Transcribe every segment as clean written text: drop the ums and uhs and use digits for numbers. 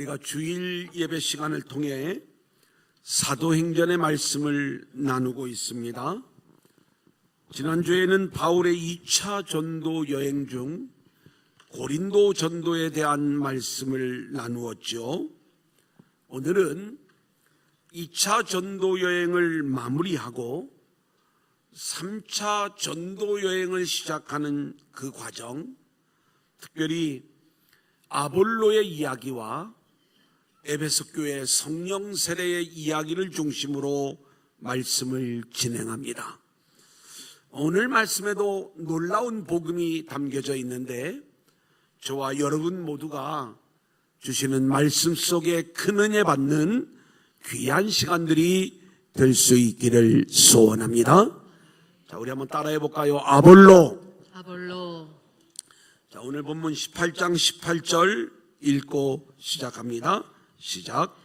우리가 주일 예배 시간을 통해 사도행전의 말씀을 나누고 있습니다. 지난주에는 바울의 2차 전도 여행 중 고린도 전도에 대한 말씀을 나누었죠. 오늘은 2차 전도 여행을 마무리하고 3차 전도 여행을 시작하는 그 과정, 특별히 아볼로의 이야기와 에베소 교회 성령 세례의 이야기를 중심으로 말씀을 진행합니다. 오늘 말씀에도 놀라운 복음이 담겨져 있는데 저와 여러분 모두가 주시는 말씀 속에 큰 은혜 받는 귀한 시간들이 될 수 있기를 소원합니다. 자, 우리 한번 따라해 볼까요? 아볼로. 자, 오늘 본문 18장 18절 읽고 시작합니다. 시작.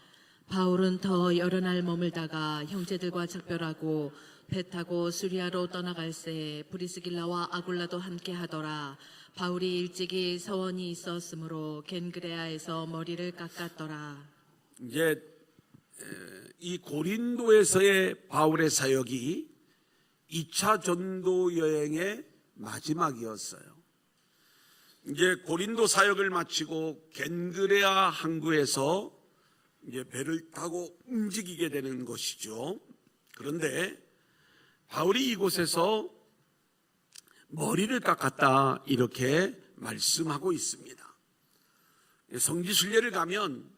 바울은 더 여러 날 머물다가 형제들과 작별하고 배 타고 수리아로 떠나갈새 브리스길라와 아굴라도 함께 하더라. 바울이 일찍이 서원이 있었으므로 겐그레아에서 머리를 깎았더라. 이제 이 고린도에서의 바울의 사역이 2차 전도 여행의 마지막이었어요. 이제 고린도 사역을 마치고 겐그레아 항구에서 이제 배를 타고 움직이게 되는 것이죠. 그런데 바울이 이곳에서 머리를 깎았다 이렇게 말씀하고 있습니다. 성지순례를 가면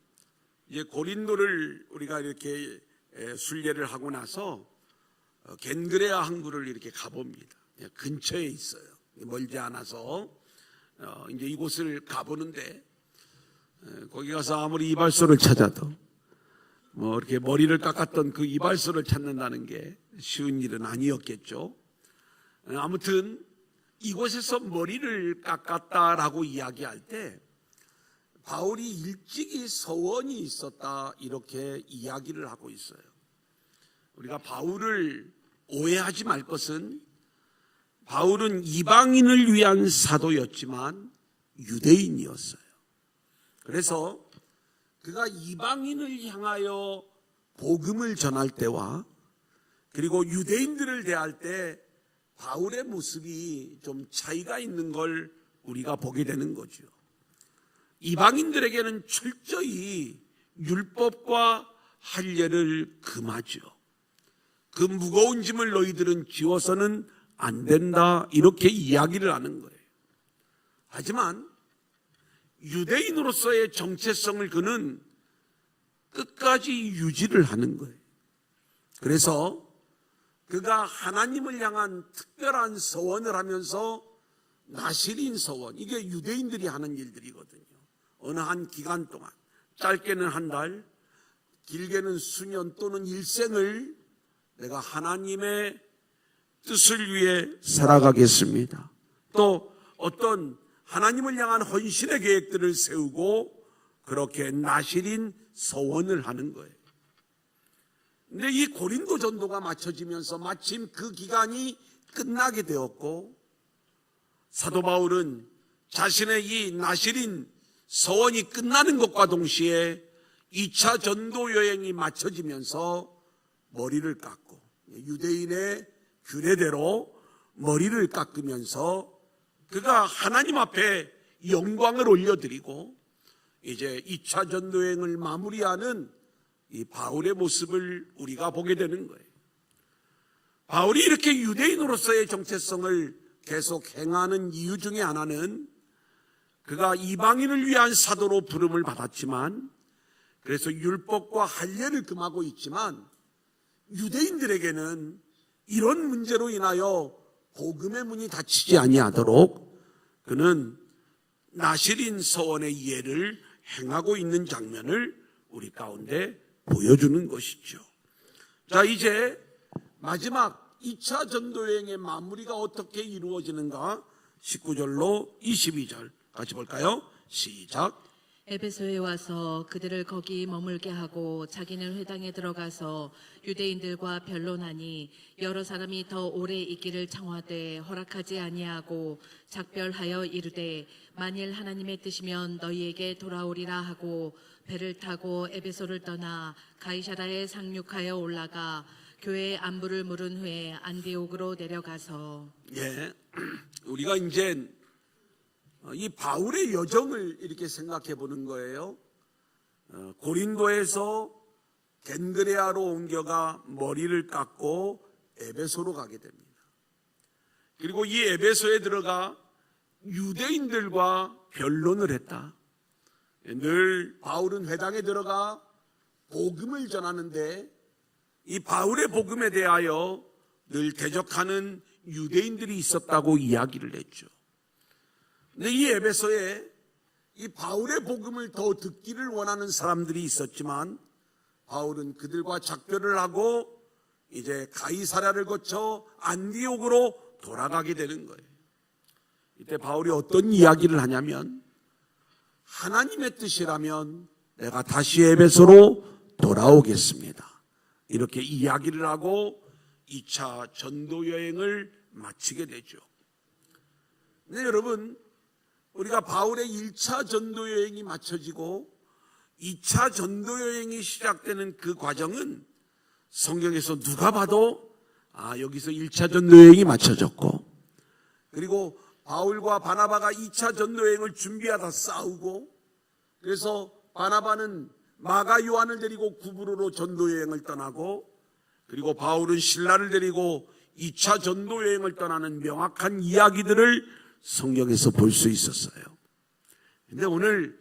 이제 고린도를 우리가 이렇게 순례를 하고 나서 겐그레아 항구를 이렇게 가봅니다. 근처에 있어요. 멀지 않아서 이제 이곳을 가보는데 거기 가서 아무리 이발소를 찾아도 뭐 이렇게 머리를 깎았던 그 이발소를 찾는다는 게 쉬운 일은 아니었겠죠. 아무튼 이곳에서 머리를 깎았다라고 이야기할 때 바울이 일찍이 서원이 있었다 이렇게 이야기를 하고 있어요. 우리가 바울을 오해하지 말 것은 바울은 이방인을 위한 사도였지만 유대인이었어요. 그래서 그가 이방인을 향하여 복음을 전할 때와 그리고 유대인들을 대할 때 바울의 모습이 좀 차이가 있는 걸 우리가 보게 되는 거죠. 이방인들에게는 철저히 율법과 할례를 금하죠. 그 무거운 짐을 너희들은 지워서는 안 된다 이렇게 이야기를 하는 거예요. 하지만 유대인으로서의 정체성을 그는 끝까지 유지를 하는 거예요. 그래서 그가 하나님을 향한 특별한 서원을 하면서 나실인 서원, 이게 유대인들이 하는 일들이거든요. 어느 한 기간 동안, 짧게는 한 달, 길게는 수년 또는 일생을 내가 하나님의 뜻을 위해 살아가겠습니다. 또 어떤 하나님을 향한 헌신의 계획들을 세우고 그렇게 나실인 서원을 하는 거예요. 근데 이 고린도 전도가 마쳐지면서 마침 그 기간이 끝나게 되었고 사도 바울은 자신의 이 나실인 서원이 끝나는 것과 동시에 2차 전도 여행이 마쳐지면서 머리를 깎고 유대인의 규례대로 머리를 깎으면서 그가 하나님 앞에 영광을 올려드리고 이제 2차 전도여행을 마무리하는 이 바울의 모습을 우리가 보게 되는 거예요. 바울이 이렇게 유대인으로서의 정체성을 계속 행하는 이유 중에 하나는 그가 이방인을 위한 사도로 부름을 받았지만 그래서 율법과 할례를 금하고 있지만 유대인들에게는 이런 문제로 인하여 복음의 문이 닫히지 아니하도록 그는 나실인 서원의 예를 행하고 있는 장면을 우리 가운데 보여주는 것이죠. 자, 이제 마지막 2차 전도여행의 마무리가 어떻게 이루어지는가 19절로 22절 같이 볼까요? 시작. 에베소에 와서 그들을 거기 머물게 하고 자기는 회당에 들어가서 유대인들과 변론하니 여러 사람이 더 오래 있기를 청하되 허락하지 아니하고 작별하여 이르되 만일 하나님의 뜻이면 너희에게 돌아오리라 하고 배를 타고 에베소를 떠나 가이사라에 상륙하여 올라가 교회의 안부를 물은 후에 안디옥으로 내려가서 예, 우리가 이제 이 바울의 여정을 이렇게 생각해 보는 거예요. 고린도에서 겐그레아로 옮겨가 머리를 깎고 에베소로 가게 됩니다. 그리고 이 에베소에 들어가 유대인들과 변론을 했다. 늘 바울은 회당에 들어가 복음을 전하는데 이 바울의 복음에 대하여 늘 대적하는 유대인들이 있었다고 이야기를 했죠. 근데 이 에베소에 이 바울의 복음을 더 듣기를 원하는 사람들이 있었지만 바울은 그들과 작별을 하고 이제 가이사랴를 거쳐 안디옥으로 돌아가게 되는 거예요. 이때 바울이 어떤 이야기를 하냐면 하나님의 뜻이라면 내가 다시 에베소로 돌아오겠습니다. 이렇게 이야기를 하고 2차 전도 여행을 마치게 되죠. 근데 여러분, 우리가 바울의 1차 전도 여행이 마쳐지고 2차 전도 여행이 시작되는 그 과정은 성경에서 누가 봐도 여기서 1차 전도 여행이 마쳐졌고, 그리고 바울과 바나바가 2차 전도 여행을 준비하다 싸우고, 그래서 바나바는 마가 요한을 데리고 구브로로 전도 여행을 떠나고, 그리고 바울은 신라를 데리고 2차 전도 여행을 떠나는 명확한 이야기들을 성경에서 볼 수 있었어요. 근데 오늘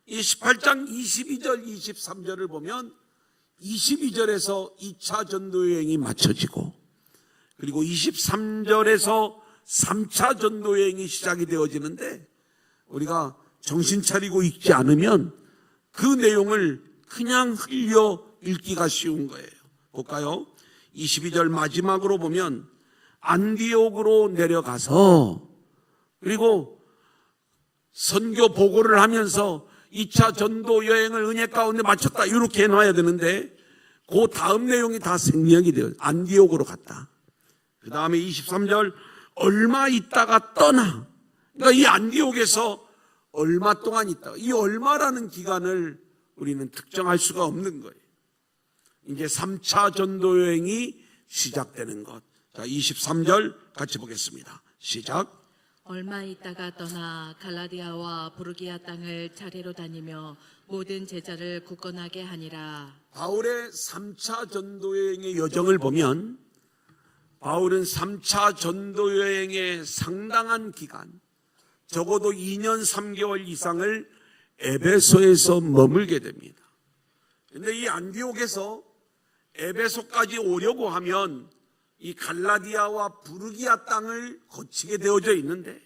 이 18장 22절 23절을 보면 22절에서 2차 전도 여행이 마쳐지고, 그리고 23절에서 3차 전도 여행이 시작이 되어지는데, 우리가 정신 차리고 읽지 않으면 그 내용을 그냥 흘려 읽기가 쉬운 거예요. 볼까요? 22절 마지막으로 보면 안디옥으로 내려가서, 그리고 선교 보고를 하면서 2차 전도 여행을 은혜 가운데 마쳤다, 이렇게 해놔야 되는데 그 다음 내용이 다 생략이 돼요. 안디옥으로 갔다. 그 다음에 23절 얼마 있다가 떠나. 그러니까 이 안디옥에서 얼마 동안 있다가, 이 얼마라는 기간을 우리는 특정할 수가 없는 거예요. 이제 3차 전도 여행이 시작되는 것. 자, 23절 같이 보겠습니다. 시작. 얼마 있다가 떠나 갈라디아와 부르기아 땅을 차례로 다니며 모든 제자를 굳건하게 하니라. 바울의 3차 전도 여행의 여정을 보면 바울은 3차 전도 여행의 상당한 기간, 적어도 2년 3개월 이상을 에베소에서 머물게 됩니다. 그런데 이 안디옥에서 에베소까지 오려고 하면 이 갈라디아와 부르기아 땅을 거치게 되어져 있는데,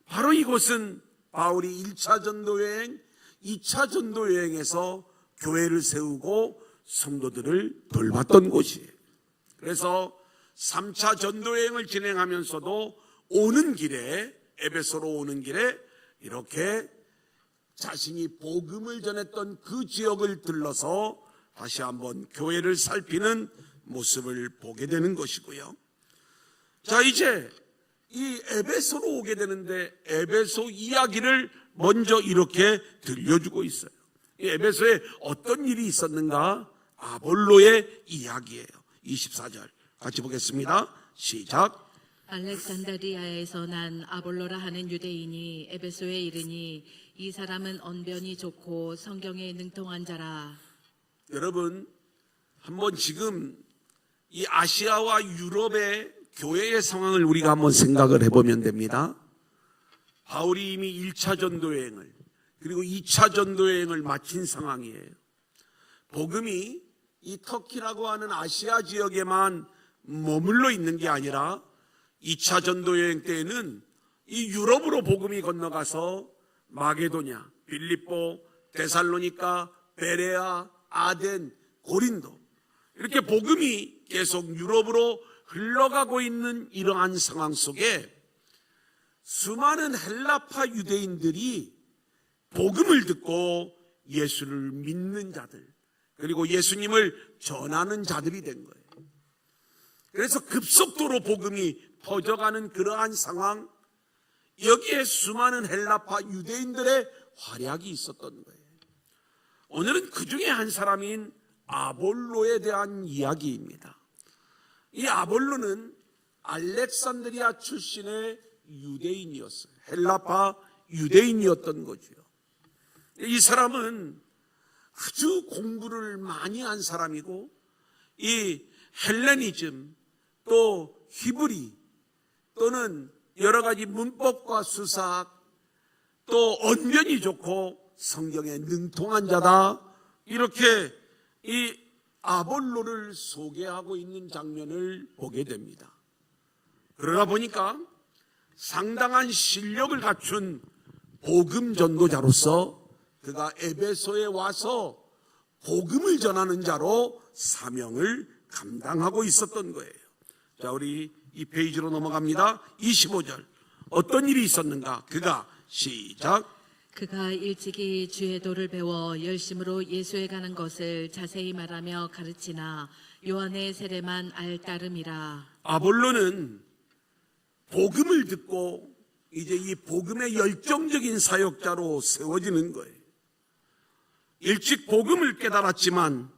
바로 이곳은 바울이 1차 전도 여행, 2차 전도 여행에서 교회를 세우고 성도들을 돌봤던 곳이에요. 그래서 3차 전도 여행을 진행하면서도 오는 길에, 에베소로 오는 길에 이렇게 자신이 복음을 전했던 그 지역을 들러서 다시 한번 교회를 살피는 모습을 보게 되는 것이고요. 자, 이제 이 에베소로 오게 되는데 에베소 이야기를 먼저 이렇게 들려주고 있어요. 이 에베소에 어떤 일이 있었는가? 아볼로의 이야기예요. 24절 같이 보겠습니다. 시작. 알렉산드리아에서 난 아볼로라 하는 유대인이 에베소에 이르니 이 사람은 언변이 좋고 성경에 능통한 자라. 여러분, 한번 지금 이 아시아와 유럽의 교회의 상황을 우리가 한번 생각을 해보면 됩니다. 바울이 이미 1차 전도 여행을, 그리고 2차 전도 여행을 마친 상황이에요. 복음이 이 터키라고 하는 아시아 지역에만 머물러 있는 게 아니라 2차 전도 여행 때에는 이 유럽으로 복음이 건너가서 마게도냐, 빌립보, 데살로니가, 베레아, 아덴, 고린도, 이렇게 복음이 계속 유럽으로 흘러가고 있는 이러한 상황 속에 수많은 헬라파 유대인들이 복음을 듣고 예수를 믿는 자들, 그리고 예수님을 전하는 자들이 된 거예요. 그래서 급속도로 복음이 퍼져가는 그러한 상황, 여기에 수많은 헬라파 유대인들의 활약이 있었던 거예요. 오늘은 그 중에 한 사람인 아볼로에 대한 이야기입니다. 이 아볼로는 알렉산드리아 출신의 유대인이었어요. 헬라파 유대인이었던 거죠. 이 사람은 아주 공부를 많이 한 사람이고, 이 헬레니즘 또 히브리 또는 여러 가지 문법과 수사학 또 언변이 좋고 성경에 능통한 자다, 이렇게 이 아볼로를 소개하고 있는 장면을 보게 됩니다. 그러다 보니까 상당한 실력을 갖춘 복음 전도자로서 그가 에베소에 와서 복음을 전하는 자로 사명을 감당하고 있었던 거예요. 자, 우리 이 페이지로 넘어갑니다. 25절. 어떤 일이 있었는가? 그가 시작. 그가 일찍이 주의 도를 배워 열심으로 예수에 가는 것을 자세히 말하며 가르치나 요한의 세례만 알 따름이라. 아볼로는 복음을 듣고 이제 이 복음의 열정적인 사역자로 세워지는 거예요. 일찍 복음을 깨달았지만,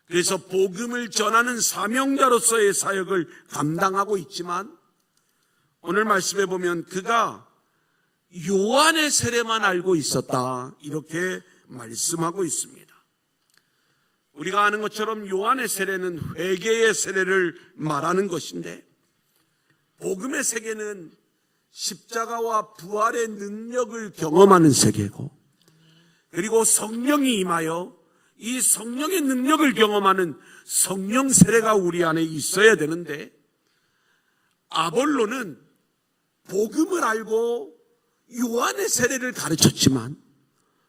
그래서 복음을 전하는 사명자로서의 사역을 감당하고 있지만, 오늘 말씀에 보면 그가 요한의 세례만 알고 있었다, 이렇게 말씀하고 있습니다. 우리가 아는 것처럼 요한의 세례는 회개의 세례를 말하는 것인데, 복음의 세계는 십자가와 부활의 능력을 경험하는 세계고, 그리고 성령이 임하여 이 성령의 능력을 경험하는 성령 세례가 우리 안에 있어야 되는데, 아볼로는 복음을 알고 요한의 세례를 가르쳤지만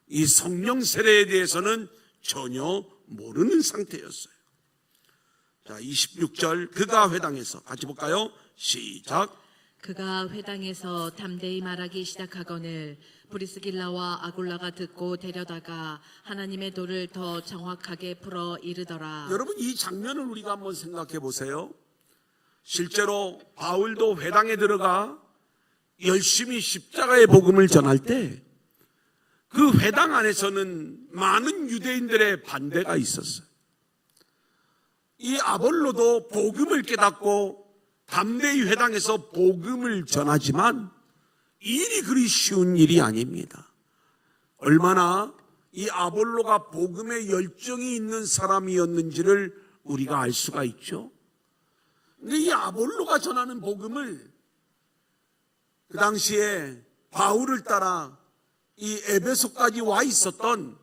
이 성령 세례에 대해서는 전혀 모르는 상태였어요. 자, 26절. 그가 회당에서, 같이 볼까요? 시작. 그가 회당에서 담대히 말하기 시작하거늘 브리스길라와 아굴라가 듣고 데려다가 하나님의 도를 더 정확하게 풀어 이르더라. 여러분, 이 장면을 우리가 한번 생각해 보세요. 실제로 바울도 회당에 들어가 열심히 십자가의 복음을 전할 때 그 회당 안에서는 많은 유대인들의 반대가 있었어요. 이 아볼로도 복음을 깨닫고 담대히 회당에서 복음을 전하지만 이 일이 그리 쉬운 일이 아닙니다. 얼마나 이 아볼로가 복음에 열정이 있는 사람이었는지를 우리가 알 수가 있죠. 근데 이 아볼로가 전하는 복음을 그 당시에 바울을 따라 이 에베소까지 와 있었던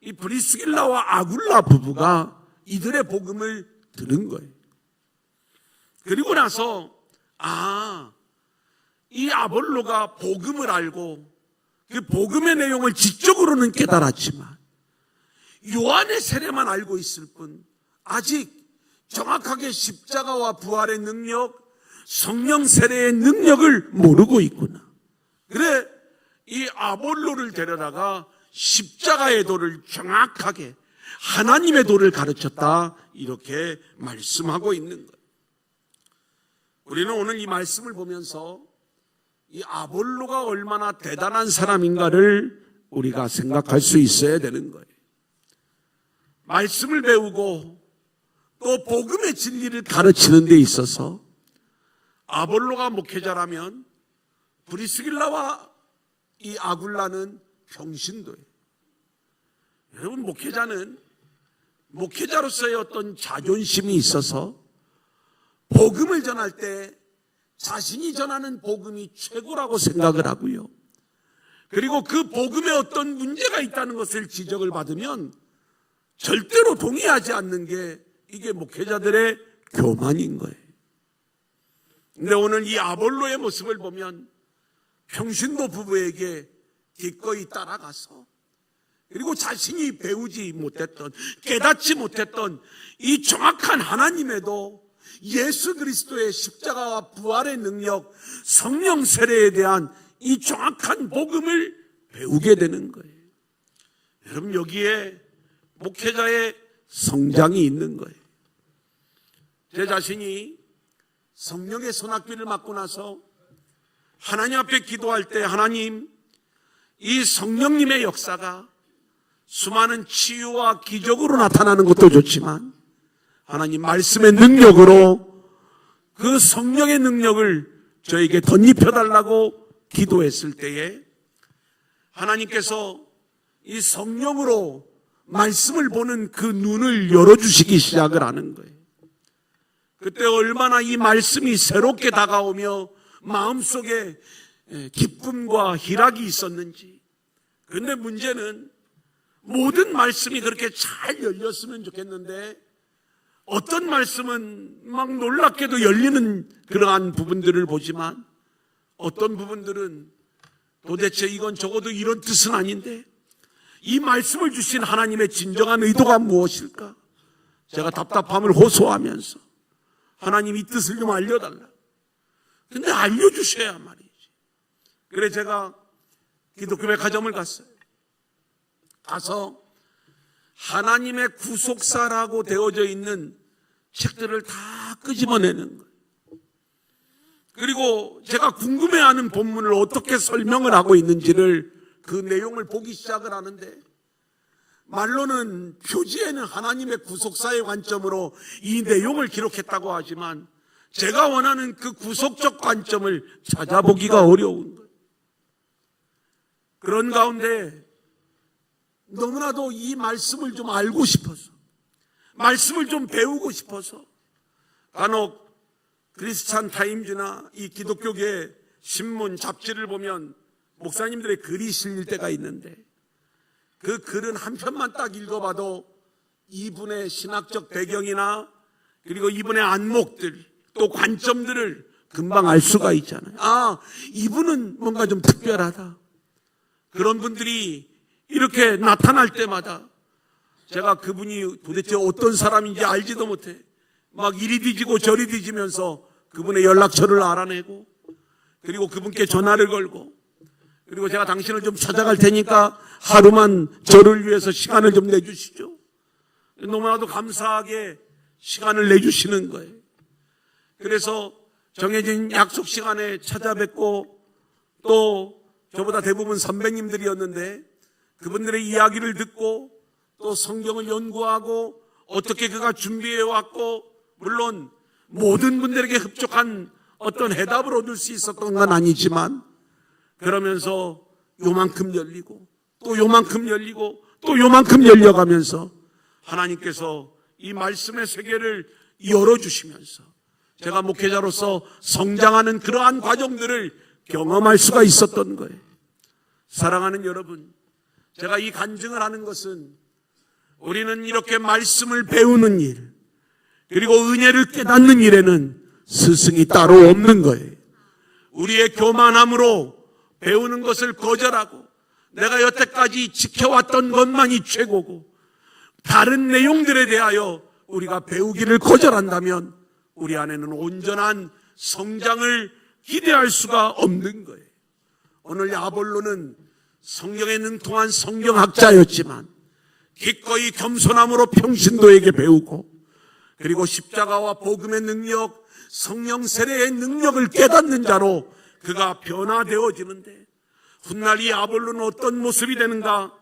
이 브리스길라와 아굴라 부부가 이들의 복음을 들은 거예요. 그리고 나서 이 아볼로가 복음을 알고 그 복음의 내용을 지적으로는 깨달았지만 요한의 세례만 알고 있을 뿐 아직 정확하게 십자가와 부활의 능력, 성령 세례의 능력을 모르고 있구나. 그래 이 아볼로를 데려다가 십자가의 도를 정확하게 하나님의 도를 가르쳤다, 이렇게 말씀하고 있는 거예요. 우리는 오늘 이 말씀을 보면서 이 아볼로가 얼마나 대단한 사람인가를 우리가 생각할 수 있어야 되는 거예요. 말씀을 배우고 또 복음의 진리를 가르치는 데 있어서 아볼로가 목회자라면 브리스길라와 이 아굴라는 평신도예요. 여러분, 목회자는 목회자로서의 어떤 자존심이 있어서 복음을 전할 때 자신이 전하는 복음이 최고라고 생각을 하고요. 그리고 그 복음에 어떤 문제가 있다는 것을 지적을 받으면 절대로 동의하지 않는 게 이게 목회자들의 교만인 거예요. 근데 오늘 이 아볼로의 모습을 보면 평신도 부부에게 기꺼이 따라가서 그리고 자신이 배우지 못했던, 깨닫지 못했던 이 정확한 하나님에도 예수 그리스도의 십자가와 부활의 능력, 성령 세례에 대한 이 정확한 복음을 배우게 되는 거예요. 여러분, 여기에 목회자의 성장이 있는 거예요. 제 자신이 성령의 손학기를 맡고 나서 하나님 앞에 기도할 때, 하나님, 이 성령님의 역사가 수많은 치유와 기적으로 나타나는 것도 좋지만 하나님 말씀의 능력으로 그 성령의 능력을 저에게 덧입혀달라고 기도했을 때에 하나님께서 이 성령으로 말씀을 보는 그 눈을 열어주시기 시작을 하는 거예요. 그때 얼마나 이 말씀이 새롭게 다가오며 마음속에 기쁨과 희락이 있었는지. 그런데 문제는 모든 말씀이 그렇게 잘 열렸으면 좋겠는데 어떤 말씀은 막 놀랍게도 열리는 그러한 부분들을 보지만 어떤 부분들은 도대체 이건 적어도 이런 뜻은 아닌데 이 말씀을 주신 하나님의 진정한 의도가 무엇일까? 제가 답답함을 호소하면서 하나님 이 뜻을 좀 알려달라. 근데 알려주셔야 말이지. 그래 제가 기독교 백화점을 갔어요. 가서 하나님의 구속사라고 되어져 있는 책들을 다 끄집어내는 거예요. 그리고 제가 궁금해하는 본문을 어떻게 설명을 하고 있는지를 그 내용을 보기 시작을 하는데 말로는 표지에는 하나님의 구속사의 관점으로 이 내용을 기록했다고 하지만 제가 원하는 그 구속적 관점을 찾아보기가 어려운 거예요. 그런 가운데 너무나도 이 말씀을 좀 알고 싶어서 말씀을 좀 배우고 싶어서 간혹 크리스찬 타임즈나 이 기독교계 신문, 잡지를 보면 목사님들의 글이 실릴 때가 있는데 그 글은 한 편만 딱 읽어봐도 이분의 신학적 배경이나 그리고 이분의 안목들 또 관점들을 금방 알 수가 있잖아요. 아, 이분은 뭔가 좀 특별하다. 그런 분들이 이렇게 나타날 때마다 제가 그분이 도대체 어떤 사람인지 알지도 못해 막 이리 뒤지고 저리 뒤지면서 그분의 연락처를 알아내고 그리고 그분께 전화를 걸고 그리고 제가 당신을 좀 찾아갈 테니까 하루만 저를 위해서 시간을 좀 내주시죠. 너무나도 감사하게 시간을 내주시는 거예요. 그래서 정해진 약속 시간에 찾아뵙고 또 저보다 대부분 선배님들이었는데 그분들의 이야기를 듣고 또 성경을 연구하고 어떻게 그가 준비해 왔고 물론 모든 분들에게 흡족한 어떤 해답을 얻을 수 있었던 건 아니지만 그러면서 요만큼 열리고 또 요만큼 열리고 또 요만큼 열려가면서 하나님께서 이 말씀의 세계를 열어주시면서 제가 목회자로서 성장하는 그러한 과정들을 경험할 수가 있었던 거예요. 사랑하는 여러분, 제가 이 간증을 하는 것은 우리는 이렇게 말씀을 배우는 일 그리고 은혜를 깨닫는 일에는 스승이 따로 없는 거예요. 우리의 교만함으로 배우는 것을 거절하고 내가 여태까지 지켜왔던 것만이 최고고 다른 내용들에 대하여 우리가 배우기를 거절한다면 우리 안에는 온전한 성장을 기대할 수가 없는 거예요. 오늘 아볼로는 성경에 능통한 성경학자였지만 기꺼이 겸손함으로 평신도에게 배우고 그리고 십자가와 복음의 능력, 성령 세례의 능력을 깨닫는 자로 그가 변화되어지는데 훗날 이 아볼로는 어떤 모습이 되는가?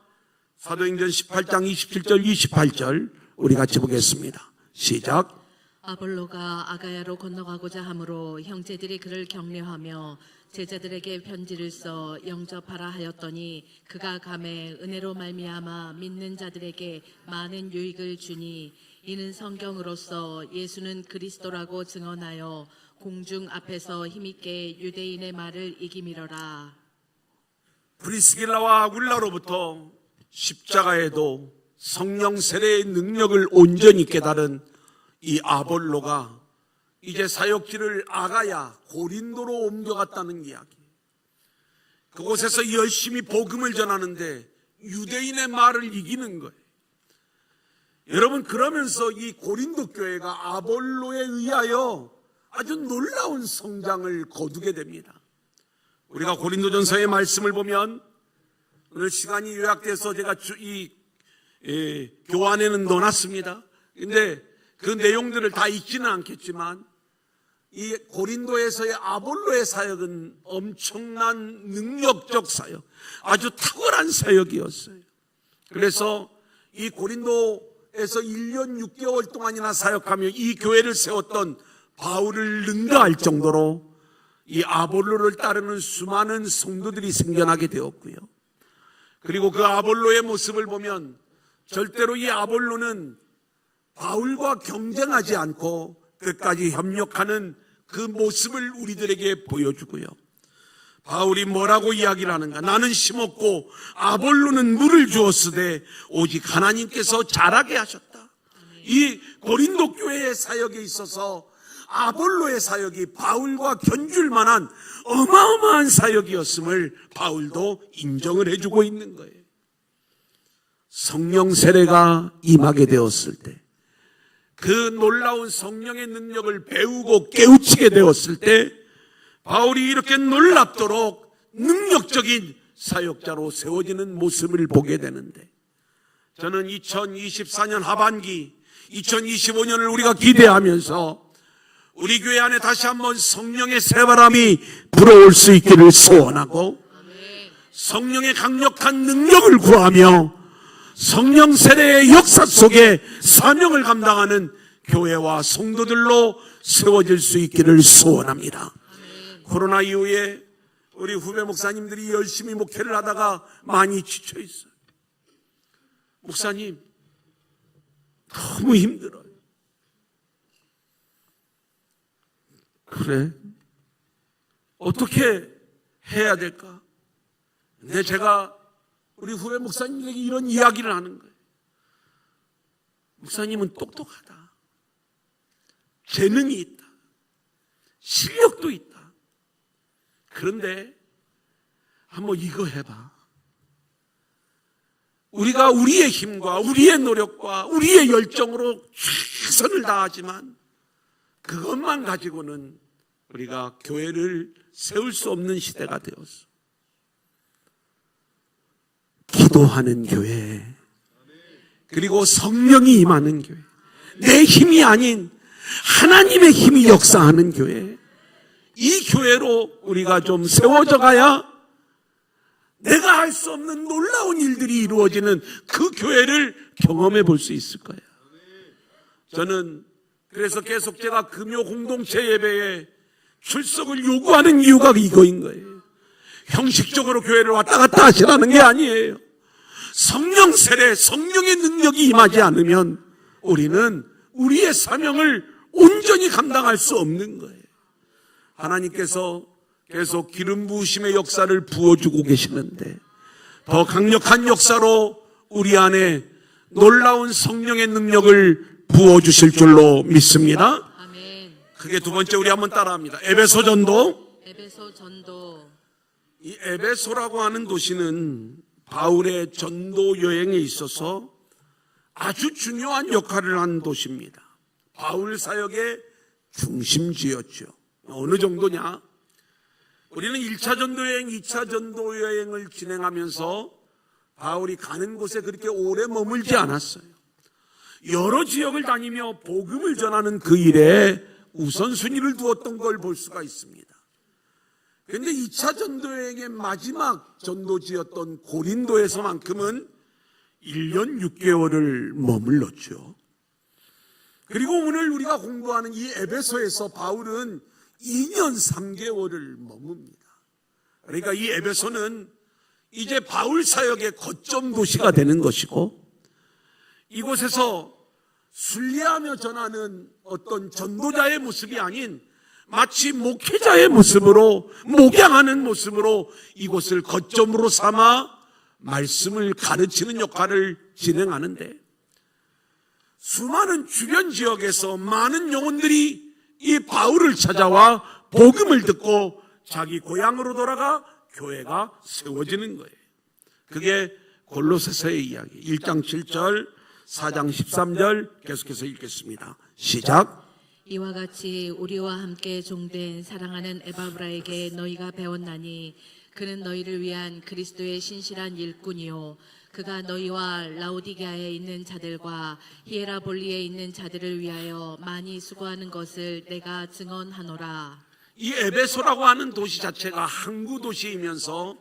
사도행전 18장 27절 28절 우리 같이 보겠습니다. 시작. 아볼로가 아가야로 건너가고자 하므로 형제들이 그를 격려하며 제자들에게 편지를 써 영접하라 하였더니 그가 감에 은혜로 말미암아 믿는 자들에게 많은 유익을 주니 이는 성경으로서 예수는 그리스도라고 증언하여 공중 앞에서 힘있게 유대인의 말을 이기미러라. 프리스길라와 아굴라로부터 십자가에도 성령 세례의 능력을 온전히 깨달은 이 아볼로가 이제 사역지를 아가야 고린도로 옮겨갔다는 이야기. 그곳에서 열심히 복음을 전하는데 유대인의 말을 이기는 거예요. 여러분, 그러면서 이 고린도 교회가 아볼로에 의하여 아주 놀라운 성장을 거두게 됩니다. 우리가 고린도전서의 말씀을 보면 오늘 시간이 요약돼서 제가 이 교환에는 넣어놨습니다. 근데 그 내용들을 다 읽지는 않겠지만 이 고린도에서의 아볼로의 사역은 엄청난 능력적 사역, 아주 탁월한 사역이었어요. 그래서 이 고린도에서 1년 6개월 동안이나 사역하며 이 교회를 세웠던 바울을 능가할 정도로 이 아볼로를 따르는 수많은 성도들이 생겨나게 되었고요. 그리고 그 아볼로의 모습을 보면 절대로 이 아볼로는 바울과 경쟁하지 않고 끝까지 협력하는 그 모습을 우리들에게 보여주고요. 바울이 뭐라고 이야기를 하는가? 나는 심었고 아볼로는 물을 주었으되 오직 하나님께서 자라게 하셨다. 이 고린도 교회의 사역에 있어서 아볼로의 사역이 바울과 견줄 만한 어마어마한 사역이었음을 바울도 인정을 해주고 있는 거예요. 성령 세례가 임하게 되었을 때, 그 놀라운 성령의 능력을 배우고 깨우치게 되었을 때 바울이 이렇게 놀랍도록 능력적인 사역자로 세워지는 모습을 보게 되는데, 저는 2024년 하반기 2025년을 우리가 기대하면서 우리 교회 안에 다시 한번 성령의 새바람이 불어올 수 있기를 소원하고, 성령의 강력한 능력을 구하며 성령 세례의 역사 속에 사명을 감당하는 교회와 성도들로 세워질 수 있기를 소원합니다. 코로나 이후에 우리 후배 목사님들이 열심히 목회를 하다가 많이 지쳐 있어요. 목사님, 너무 힘들어요. 그래? 어떻게 해야 될까? 근데 제가 우리 후배 목사님에게 이런 이야기를 하는 거예요. 목사님은 똑똑하다. 재능이 있다. 실력도 있다. 그런데 한번 이거 해봐. 우리가 우리의 힘과 우리의 노력과 우리의 열정으로 최선을 다하지만 그것만 가지고는 우리가 교회를 세울 수 없는 시대가 되었어. 기도하는 교회, 그리고 성령이 임하는 교회, 내 힘이 아닌 하나님의 힘이 역사하는 교회, 이 교회로 우리가 좀 세워져 가야 내가 할 수 없는 놀라운 일들이 이루어지는 그 교회를 경험해 볼 수 있을 거예요. 저는 그래서 계속 제가 금요 공동체 예배에 출석을 요구하는 이유가 이거인 거예요. 형식적으로 교회를 왔다 갔다 하시라는 게 아니에요. 성령 세례, 성령의 능력이 임하지 않으면 우리는 우리의 사명을 온전히 감당할 수 없는 거예요. 하나님께서 계속 기름 부으심의 역사를 부어주고 계시는데 더 강력한 역사로 우리 안에 놀라운 성령의 능력을 부어주실 줄로 믿습니다. 아멘. 그게 두 번째, 우리 한번 따라합니다. 에베소 전도. 에베소 전도. 이 에베소라고 하는 도시는 바울의 전도 여행에 있어서 아주 중요한 역할을 한 도시입니다. 바울 사역의 중심지였죠. 어느 정도냐? 우리는 1차 전도여행, 2차 전도여행을 진행하면서 바울이 가는 곳에 그렇게 오래 머물지 않았어요. 여러 지역을 다니며 복음을 전하는 그 일에 우선순위를 두었던 걸 볼 수가 있습니다. 그런데 2차 전도여행의 마지막 전도지였던 고린도에서만큼은 1년 6개월을 머물렀죠. 그리고 오늘 우리가 공부하는 이 에베소에서 바울은 2년 3개월을 머뭅니다. 그러니까 이 에베소는 이제 바울 사역의 거점 도시가 되는 것이고, 이곳에서 순례하며 전하는 어떤 전도자의 모습이 아닌 마치 목회자의 모습으로, 목양하는 모습으로 이곳을 거점으로 삼아 말씀을 가르치는 역할을 진행하는데, 수많은 주변 지역에서 많은 영혼들이 이 바울을 찾아와 복음을 듣고 자기 고향으로 돌아가 교회가 세워지는 거예요. 그게 골로새서의 이야기. 1장 7절, 4장 13절 계속해서 읽겠습니다. 시작. 이와 같이 우리와 함께 종된 사랑하는 에바브라에게 너희가 배웠나니 그는 너희를 위한 그리스도의 신실한 일꾼이요 그가 너희와 라오디게아에 있는 자들과 히에라볼리에 있는 자들을 위하여 많이 수고하는 것을 내가 증언하노라. 이 에베소라고 하는 도시 자체가 항구 도시이면서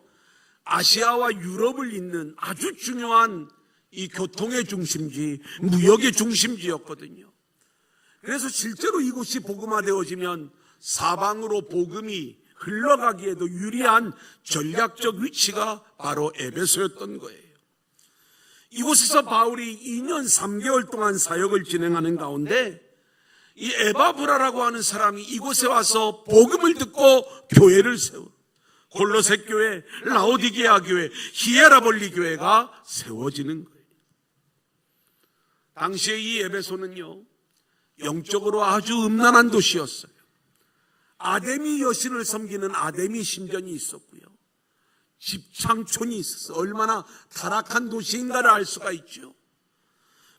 아시아와 유럽을 잇는 아주 중요한 이 교통의 중심지, 무역의 중심지였거든요. 그래서 실제로 이곳이 복음화되어지면 사방으로 복음이 흘러가기에도 유리한 전략적 위치가 바로 에베소였던 거예요. 이곳에서 바울이 2년 3개월 동안 사역을 진행하는 가운데 이 에바브라라고 하는 사람이 이곳에 와서 복음을 듣고 교회를 세워 골로새 교회, 라오디게아 교회, 히에라볼리 교회가 세워지는 거예요. 당시에 이 에베소는요, 영적으로 아주 음란한 도시였어요. 아데미 여신을 섬기는 아데미 신전이 있었고요. 집창촌이 있었어요. 얼마나 타락한 도시인가를 알 수가 있죠.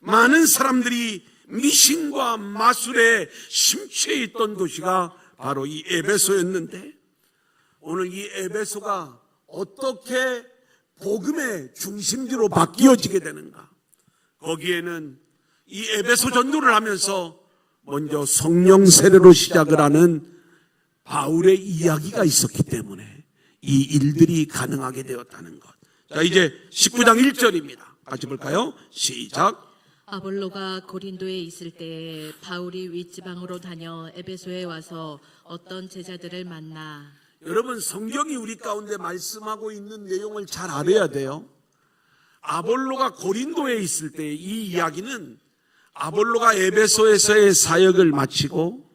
많은 사람들이 미신과 마술에 심취해 있던 도시가 바로 이 에베소였는데, 오늘 이 에베소가 어떻게 복음의 중심지로 바뀌어지게 되는가? 거기에는 이 에베소 전도를 하면서 먼저 성령 세례로 시작을 하는 바울의 이야기가 있었기 때문에 이 일들이 가능하게 되었다는 것. 자, 이제 19장 1절입니다. 같이 볼까요? 시작. 아볼로가 고린도에 있을 때 바울이 윗지방으로 다녀 에베소에 와서 어떤 제자들을 만나. 여러분, 성경이 우리 가운데 말씀하고 있는 내용을 잘 알아야 돼요. 아볼로가 고린도에 있을 때 이 이야기는 아볼로가 에베소에서의 사역을 마치고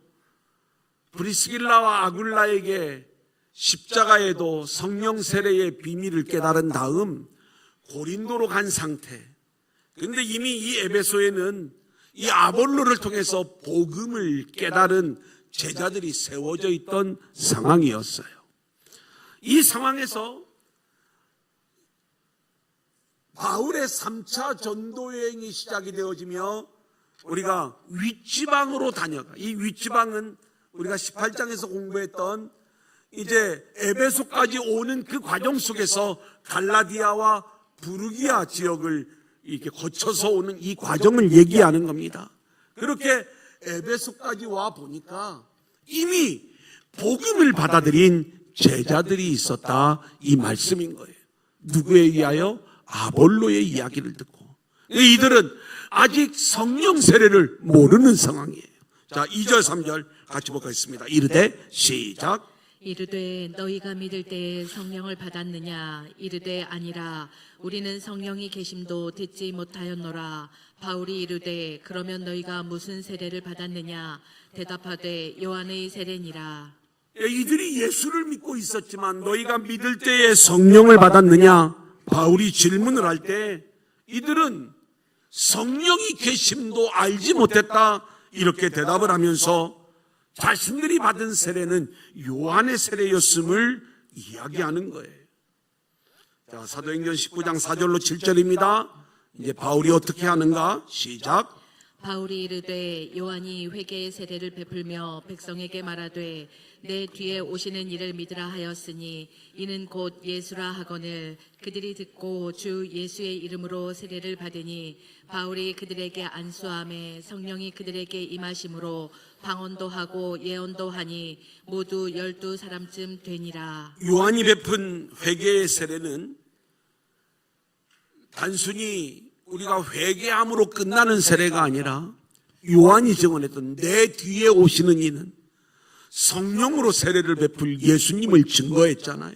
브리스길라와 아굴라에게 십자가에도 성령 세례의 비밀을 깨달은 다음 고린도로 간 상태. 그런데 이미 이 에베소에는 이 아볼로를 통해서 복음을 깨달은 제자들이 세워져 있던 상황이었어요. 이 상황에서 바울의 3차 전도 여행이 시작이 되어지며 우리가 윗지방으로 다녀가. 이 윗지방은 우리가 18장에서 공부했던 이제 에베소까지 오는 그 과정 속에서 갈라디아와 부르기아 지역을 이렇게 거쳐서 오는 이 과정을 얘기하는 겁니다. 그렇게 에베소까지 와 보니까 이미 복음을 받아들인 제자들이 있었다, 이 말씀인 거예요. 누구에 의하여? 아볼로의 이야기를 듣고. 이들은 아직 성령 세례를 모르는 상황이에요. 자, 2절 3절 같이 보겠습니다. 이르되 시작. 이르되 너희가 믿을 때에 성령을 받았느냐? 이르되 아니라 우리는 성령이 계심도 듣지 못하였노라. 바울이 이르되 그러면 너희가 무슨 세례를 받았느냐? 대답하되 요한의 세례니라. 이들이 예수를 믿고 있었지만 너희가 믿을 때에 성령을 받았느냐? 바울이 질문을 할 때 이들은 성령이 계심도 알지 못했다, 이렇게 대답을 하면서 자신들이 받은 세례는 요한의 세례였음을 이야기하는 거예요. 자, 사도행전 19장 4절로 7절입니다. 이제 바울이 어떻게 하는가? 시작. 바울이 이르되 요한이 회개의 세례를 베풀며 백성에게 말하되 내 뒤에 오시는 이를 믿으라 하였으니 이는 곧 예수라 하거늘 그들이 듣고 주 예수의 이름으로 세례를 받으니 바울이 그들에게 안수함에 성령이 그들에게 임하심으로 방언도 하고 예언도 하니 모두 12사람쯤 되니라. 요한이 베푼 회개의 세례는 단순히 우리가 회개함으로 끝나는 세례가 아니라 요한이 증언했던 내 뒤에 오시는 이는 성령으로 세례를 베풀 예수님을 증거했잖아요.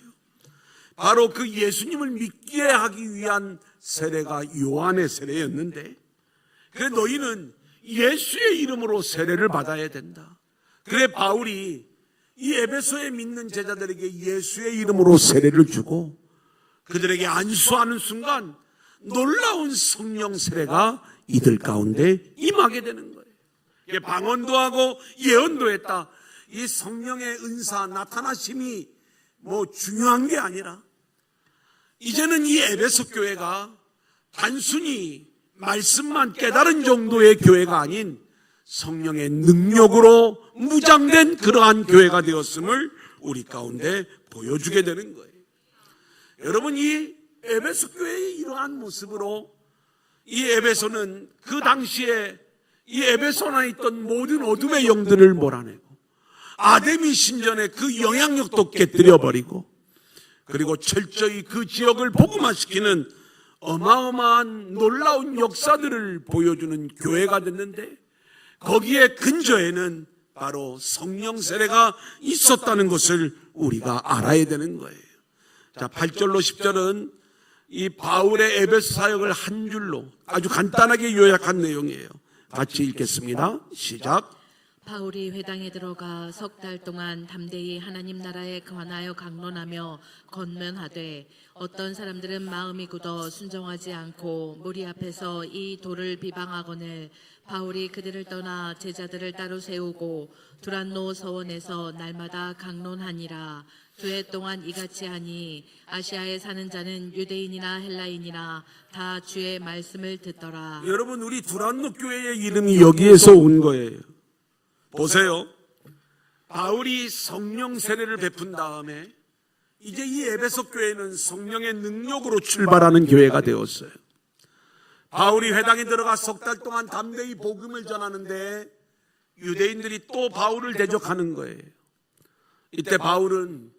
바로 그 예수님을 믿게 하기 위한 세례가 요한의 세례였는데, 그래 너희는 예수의 이름으로 세례를 받아야 된다. 그래 바울이 이 에베소에 믿는 제자들에게 예수의 이름으로 세례를 주고 그들에게 안수하는 순간 놀라운 성령 세례가 이들 가운데 임하게 되는 거예요. 방언도 하고 예언도 했다. 이 성령의 은사, 나타나심이 뭐 중요한 게 아니라 이제는 이 에베소 교회가 단순히 말씀만 깨달은 정도의 교회가 아닌 성령의 능력으로 무장된 그러한 교회가 되었음을 우리 가운데 보여주게 되는 거예요. 여러분, 이 에베소 교회의 이러한 모습으로 이 에베소는 그 당시에 이 에베소 안에 있던 모든 어둠의 영들을 몰아내고 아데미 신전의 그 영향력도 깨뜨려버리고 그리고 철저히 그 지역을 복음화시키는 어마어마한 놀라운 역사들을 보여주는 교회가 됐는데 거기에 근저에는 바로 성령 세례가 있었다는 것을 우리가 알아야 되는 거예요. 자, 8절로 10절은 이 바울의 에베소 사역을 한 줄로 아주 간단하게 요약한 내용이에요. 같이 읽겠습니다. 시작. 바울이 회당에 들어가 석 달 동안 담대히 하나님 나라에 관하여 강론하며 권면하되 어떤 사람들은 마음이 굳어 순종하지 않고 무리 앞에서 이 도를 비방하거늘 바울이 그들을 떠나 제자들을 따로 세우고 두란노 서원에서 날마다 강론하니라. 2해 동안 이같이 하니 아시아에 사는 자는 유대인이나 헬라인이나 다 주의 말씀을 듣더라. 여러분, 우리 두란노 교회의 이름이 여기에서 온 거예요. 보세요. 바울이 성령 세례를 베푼 다음에 이제 이 에베소 교회는 성령의 능력으로 출발하는 교회가 되었어요. 바울이 회당에 들어가 석 달 동안 담대히 복음을 전하는데 유대인들이 또 바울을 대적하는 거예요. 이때 바울은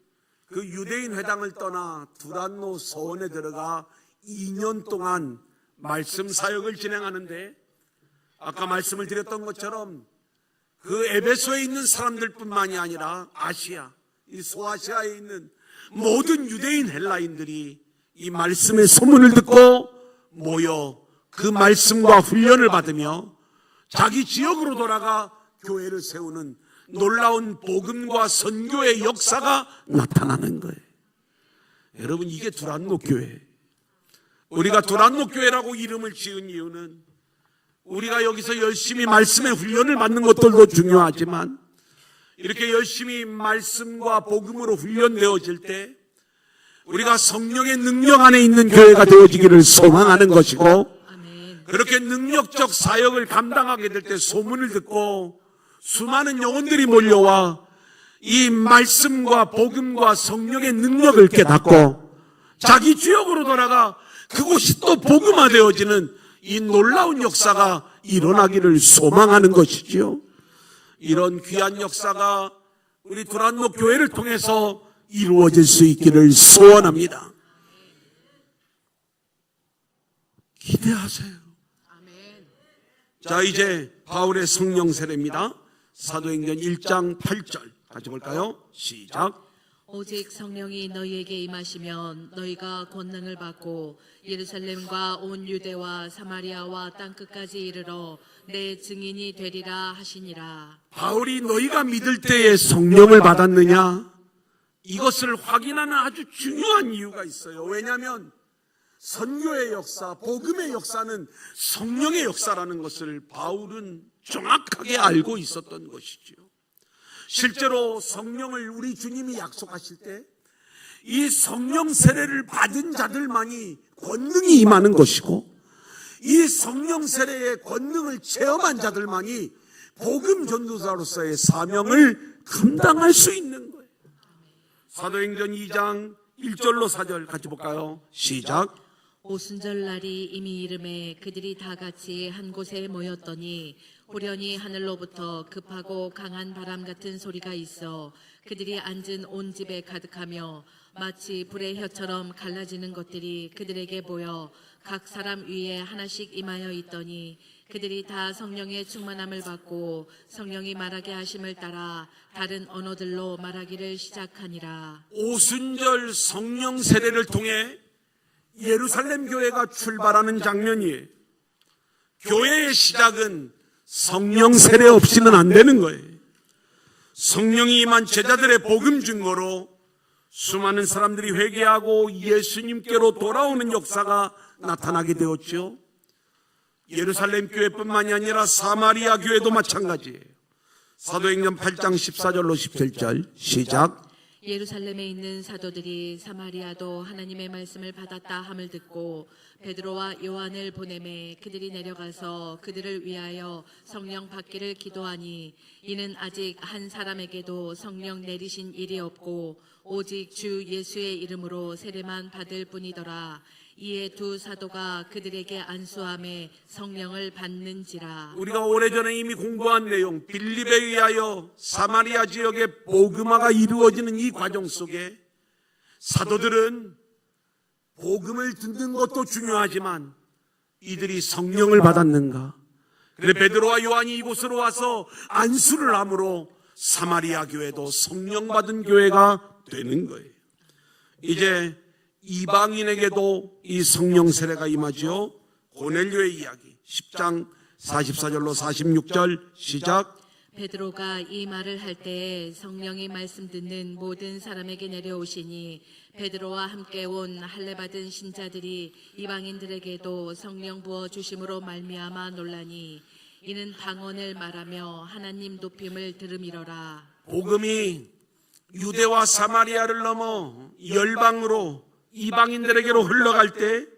그 유대인 회당을 떠나 두란노 서원에 들어가 2년 동안 말씀 사역을 진행하는데 아까 말씀을 드렸던 것처럼 그 에베소에 있는 사람들뿐만이 아니라 아시아, 이 소아시아에 있는 모든 유대인 헬라인들이 이 말씀의 소문을 듣고 모여 그 말씀과 훈련을 받으며 자기 지역으로 돌아가 교회를 세우는 놀라운 복음과 선교의 역사가 나타나는 거예요. 여러분, 이게 두란노 교회. 우리가 두란노 교회라고 이름을 지은 이유는 우리가 여기서 열심히 말씀의 훈련을 받는 것들도 중요하지만 이렇게 열심히 말씀과 복음으로 훈련되어질 때 우리가 성령의 능력 안에 있는 교회가 되어지기를 소망하는 것이고, 그렇게 능력적 사역을 감당하게 될 때 소문을 듣고 수많은 영혼들이 몰려와 이 말씀과 복음과 성령의 능력을 깨닫고 자기 지역으로 돌아가 그곳이 또 복음화되어지는 이 놀라운 역사가 일어나기를 소망하는 것이지요. 이런 귀한 역사가 우리 두란노 교회를 통해서 이루어질 수 있기를 소원합니다. 기대하세요. 자, 이제 바울의 성령 세례입니다. 사도행전 1장 8절 같이 볼까요? 시작. 오직 성령이 너희에게 임하시면 너희가 권능을 받고 예루살렘과 온 유대와 사마리아와 땅끝까지 이르러 내 증인이 되리라 하시니라. 바울이 너희가 믿을 때에 성령을 받았느냐? 이것을 확인하는 아주 중요한 이유가 있어요. 왜냐하면 선교의 역사, 복음의 역사는 성령의 역사라는 것을 바울은 정확하게 알고 있었던 것이죠. 실제로 성령을 우리 주님이 약속하실 때 이 성령 세례를 받은 자들만이 권능이 임하는 것이고, 이 성령 세례의 권능을 체험한 자들만이 복음 전도자로서의 사명을 감당할 수 있는 거예요. 사도행전 2장 1절로 4절 같이 볼까요? 시작. 오순절 날이 이미 이름에 그들이 다 같이 한 곳에 모였더니 후련히 하늘로부터 급하고 강한 바람 같은 소리가 있어 그들이 앉은 온 집에 가득하며 마치 불의 혀처럼 갈라지는 것들이 그들에게 보여 각 사람 위에 하나씩 임하여 있더니 그들이 다 성령의 충만함을 받고 성령이 말하게 하심을 따라 다른 언어들로 말하기를 시작하니라. 오순절 성령 세례를 통해 예루살렘 교회가 출발하는 장면이에요. 교회의 시작은 성령 세례 없이는 안 되는 거예요. 성령이 임한 제자들의 복음 증거로 수많은 사람들이 회개하고 예수님께로 돌아오는 역사가 나타나게 되었죠. 예루살렘 교회뿐만이 아니라 사마리아 교회도 마찬가지예요. 사도행전 8장 14절로 17절 시작. 예루살렘에 있는 사도들이 사마리아도 하나님의 말씀을 받았다 함을 듣고 베드로와 요한을 보내매 그들이 내려가서 그들을 위하여 성령 받기를 기도하니 이는 아직 한 사람에게도 성령 내리신 일이 없고 오직 주 예수의 이름으로 세례만 받을 뿐이더라. 이에 두 사도가 그들에게 안수함에 성령을 받는지라. 우리가 오래전에 이미 공부한 내용, 빌립에 의하여 사마리아 지역의 복음화가 이루어지는 이 과정 속에 사도들은 복음을 듣는 것도 중요하지만 이들이 성령을 받았는가? 그래 베드로와 요한이 이곳으로 와서 안수를 함으로 사마리아 교회도 성령 받은 교회가 되는 거예요. 이제 이방인에게도 이 성령 세례가 임하죠. 고넬료의 이야기 10장 44절로 46절 시작. 베드로가 이 말을 할 때에 성령이 말씀 듣는 모든 사람에게 내려오시니 베드로와 함께 온 할례 받은 신자들이 이방인들에게도 성령 부어 주심으로 말미암아 놀라니 이는 방언을 말하며 하나님 높임을 들음이러라. 복음이 유대와 사마리아를 넘어 열방으로 이방인들에게로 흘러갈 때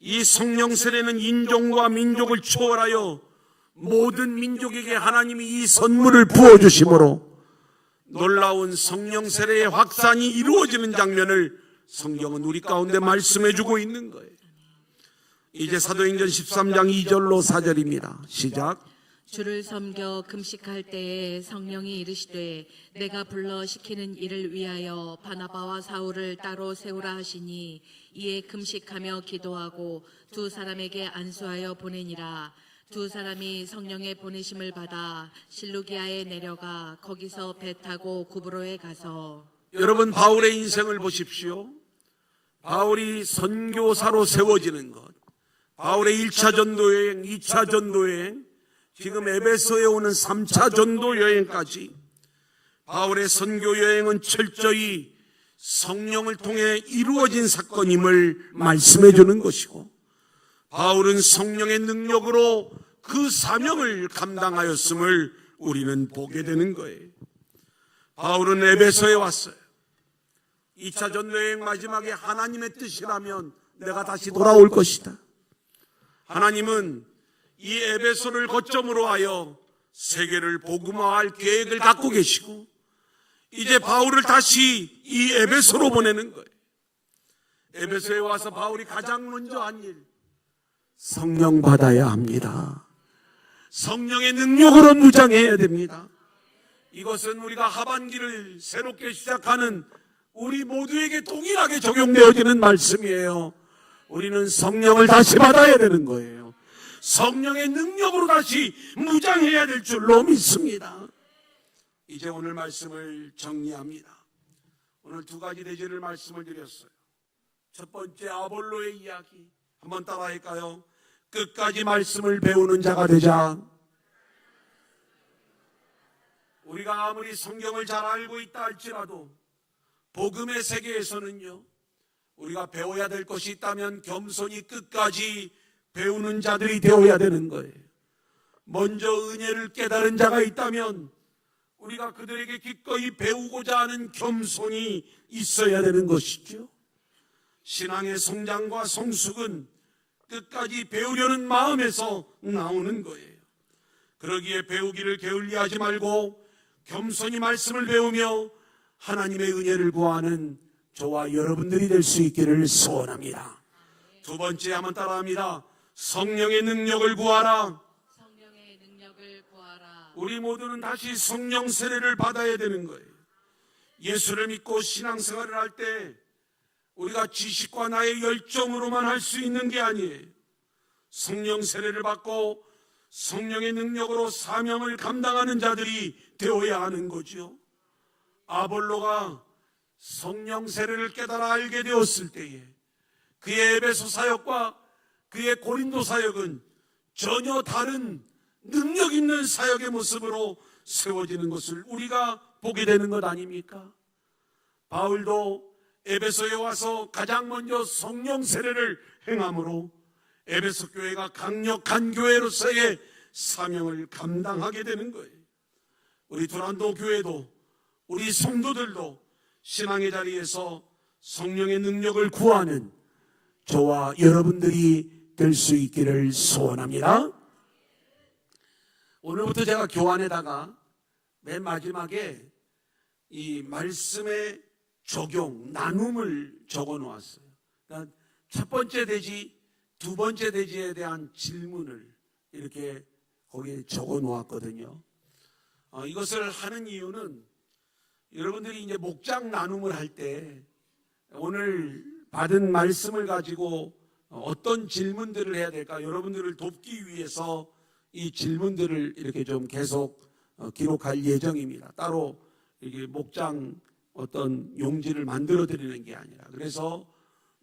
이 성령 세례는 인종과 민족을 초월하여 모든 민족에게 하나님이 이 선물을 부어주심으로 놀라운 성령 세례의 확산이 이루어지는 장면을 성경은 우리 가운데 말씀해주고 있는 거예요. 이제 사도행전 13장 2절로 4절입니다. 시작. 주를 섬겨 금식할 때에 성령이 이르시되 내가 불러 시키는 일을 위하여 바나바와 사울을 따로 세우라 하시니 이에 금식하며 기도하고 두 사람에게 안수하여 보내니라. 두 사람이 성령의 보내심을 받아 실루기아에 내려가 거기서 배 타고 구브로에 가서. 여러분 바울의 인생을 보십시오. 바울이 선교사로 세워지는 것, 바울의 1차 전도여행, 2차 전도여행, 지금 에베소에 오는 3차 전도 여행까지 바울의 선교 여행은 철저히 성령을 통해 이루어진 사건임을 말씀해 주는 것이고, 바울은 성령의 능력으로 그 사명을 감당하였음을 우리는 보게 되는 거예요. 바울은 에베소에 왔어요. 2차 전도여행 마지막에 하나님의 뜻이라면 내가 다시 돌아올 것이다. 하나님은 이 에베소를 거점으로 하여 세계를 복음화할 계획을 갖고 계시고 이제 바울을 다시 이 에베소로 보내는 거예요. 에베소에 와서 바울이 가장 먼저 한 일, 성령 받아야 합니다. 성령의 능력으로 무장해야 됩니다. 이것은 우리가 하반기를 새롭게 시작하는 우리 모두에게 동일하게 적용되어지는 말씀이에요. 우리는 성령을 다시 받아야 되는 거예요. 성령의 능력으로 다시 무장해야 될 줄로 믿습니다. 이제 오늘 말씀을 정리합니다. 오늘 두 가지 대제를 말씀을 드렸어요. 첫 번째 아볼로의 이야기 한번 따라할까요? 끝까지 말씀을 배우는 자가 되자. 우리가 아무리 성경을 잘 알고 있다 할지라도 복음의 세계에서는요, 우리가 배워야 될 것이 있다면 겸손히 끝까지 배우는 자들이 되어야 되는 거예요. 먼저 은혜를 깨달은 자가 있다면 우리가 그들에게 기꺼이 배우고자 하는 겸손이 있어야 되는 것이죠. 신앙의 성장과 성숙은 끝까지 배우려는 마음에서 나오는 거예요. 그러기에 배우기를 게을리하지 말고 겸손히 말씀을 배우며 하나님의 은혜를 구하는 저와 여러분들이 될 수 있기를 소원합니다. 두 번째 한번 따라합니다. 성령의 능력을 구하라. 성령의 능력을 구하라. 우리 모두는 다시 성령 세례를 받아야 되는 거예요. 예수를 믿고 신앙생활을 할 때 우리가 지식과 나의 열정으로만 할 수 있는 게 아니에요. 성령 세례를 받고 성령의 능력으로 사명을 감당하는 자들이 되어야 하는 거죠. 아볼로가 성령 세례를 깨달아 알게 되었을 때에 그의 에베소 사역과 그의 고린도 사역은 전혀 다른 능력 있는 사역의 모습으로 세워지는 것을 우리가 보게 되는 것 아닙니까? 바울도 에베소에 와서 가장 먼저 성령 세례를 행함으로 에베소 교회가 강력한 교회로서의 사명을 감당하게 되는 거예요. 우리 두란도 교회도 우리 성도들도 신앙의 자리에서 성령의 능력을 구하는 저와 여러분들이 될 수 있기를 소원합니다. 오늘부터 제가 교환에다가 맨 마지막에 이 말씀의 적용, 나눔을 적어 놓았어요. 그러니까 첫 번째 대지, 두 번째 대지에 대한 질문을 이렇게 거기에 적어 놓았거든요. 이것을 하는 이유는 여러분들이 이제 목장 나눔을 할 때 오늘 받은 말씀을 가지고 어떤 질문들을 해야 될까? 여러분들을 돕기 위해서 이 질문들을 이렇게 좀 계속 기록할 예정입니다. 따로 이게 목장 어떤 용지를 만들어 드리는 게 아니라. 그래서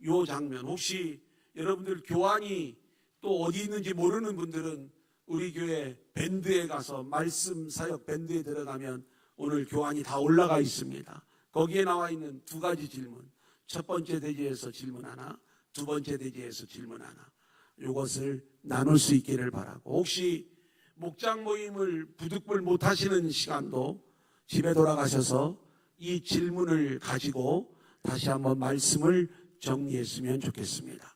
요 장면 혹시 여러분들 교환이 또 어디 있는지 모르는 분들은 우리 교회 밴드에 가서 말씀 사역 밴드에 들어가면 오늘 교환이 다 올라가 있습니다. 거기에 나와 있는 두 가지 질문. 첫 번째 대지에서 질문 하나, 두 번째 대지에서 질문 하나. 이것을 나눌 수 있기를 바라고, 혹시 목장 모임을 부득불 못 하시는 시간도 집에 돌아가셔서 이 질문을 가지고 다시 한번 말씀을 정리했으면 좋겠습니다.